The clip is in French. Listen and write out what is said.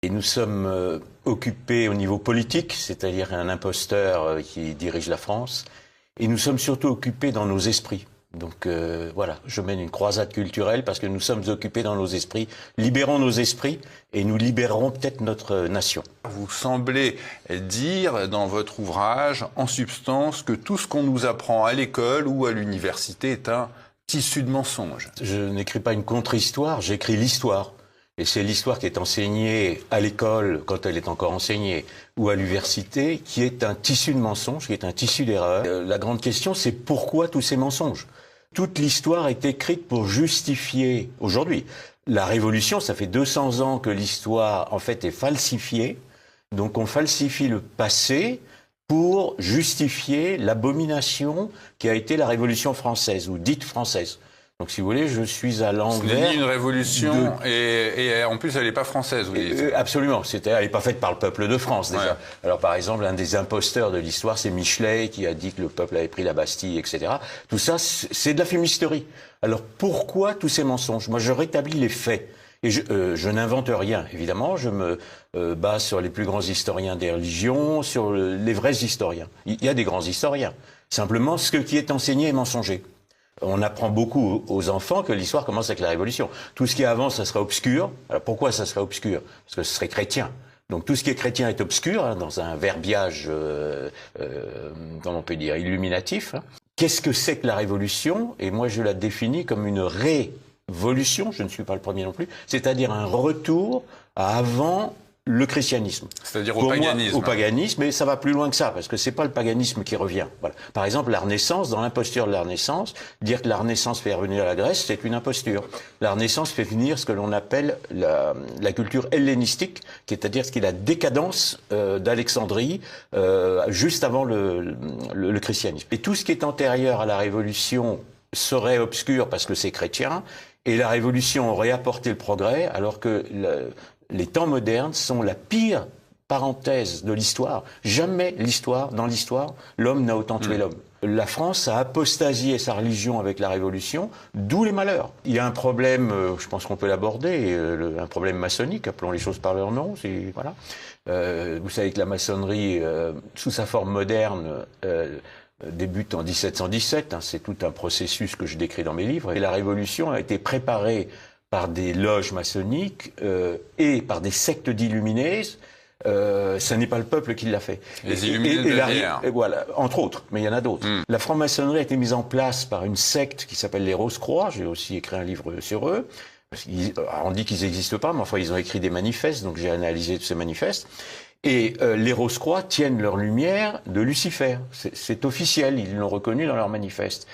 Et nous sommes occupés au niveau politique, c'est-à-dire un imposteur qui dirige la France, et nous sommes surtout occupés dans nos esprits. Donc voilà, je mène une croisade culturelle parce que nous sommes occupés dans nos esprits. Libérons nos esprits et nous libérerons peut-être notre nation. Vous semblez dire dans votre ouvrage, en substance, que tout ce qu'on nous apprend à l'école ou à l'université est un tissu de mensonges. Je n'écris pas une contre-histoire, j'écris l'histoire. Et c'est l'histoire qui est enseignée à l'école, quand elle est encore enseignée, ou à l'université, qui est un tissu de mensonges, qui est un tissu d'erreurs. La grande question, c'est pourquoi tous ces mensonges ? Toute l'histoire est écrite pour justifier, aujourd'hui, la Révolution, ça fait 200 ans que l'histoire, en fait, est falsifiée. Donc on falsifie le passé pour justifier l'abomination qui a été la Révolution française, ou dite française. Donc, si vous voulez, je suis à l'envers. Ce n'est ni une révolution, et en plus, elle n'est pas française, vous dites. Absolument. Elle n'est pas faite par le peuple de France, déjà. Ouais. Alors, par exemple, un des imposteurs de l'histoire, c'est Michelet, qui a dit que le peuple avait pris la Bastille, etc. Tout ça, c'est de la fumisterie. Alors, pourquoi tous ces mensonges? Moi, je rétablis les faits. Et je n'invente rien, évidemment. Je me base sur les plus grands historiens des religions, sur les vrais historiens. Il y a des grands historiens. Simplement, ce qui est enseigné est mensonger. On apprend beaucoup aux enfants que l'histoire commence avec la Révolution. Tout ce qui est avant, ça serait obscur. Alors pourquoi ça serait obscur? Parce que ce serait chrétien. Donc tout ce qui est chrétien est obscur, hein, dans un verbiage, comment on peut dire, illuminatif. Hein. Qu'est-ce que c'est que la Révolution? Et moi je la définis comme une révolution, je ne suis pas le premier non plus, c'est-à-dire un retour à avant le christianisme. C'est-à-dire au paganisme. Moi, au paganisme, mais ça va plus loin que ça, parce que c'est pas le paganisme qui revient. Voilà. Par exemple, la Renaissance, dans l'imposture de la Renaissance, dire que la Renaissance fait revenir la Grèce, c'est une imposture. La Renaissance fait venir ce que l'on appelle la culture hellénistique, c'est-à-dire ce qui est la décadence d'Alexandrie, juste avant le christianisme. Et tout ce qui est antérieur à la Révolution serait obscur parce que c'est chrétien, et la Révolution aurait apporté le progrès, alors que les temps modernes sont la pire parenthèse de l'histoire. Jamais dans l'histoire, l'homme n'a autant tué l'homme. La France a apostasié sa religion avec la Révolution, d'où les malheurs. Il y a un problème, je pense qu'on peut l'aborder, un problème maçonnique, appelons les choses par leur nom. Voilà. Vous savez que la maçonnerie, sous sa forme moderne, débute en 1717. Hein, c'est tout un processus que je décris dans mes livres. Et la Révolution a été préparée par des loges maçonniques et par des sectes d'illuminés. Ça n'est pas le peuple qui l'a fait. Les illuminés derrière. Voilà, entre autres, mais il y en a d'autres. La franc-maçonnerie a été mise en place par une secte qui s'appelle les Rose-Croix. J'ai aussi écrit un livre sur eux. On dit qu'ils n'existent pas, mais enfin ils ont écrit des manifestes, donc j'ai analysé tous ces manifestes. Et les Rose-Croix tiennent leur lumière de Lucifer. C'est officiel, ils l'ont reconnu dans leur manifeste.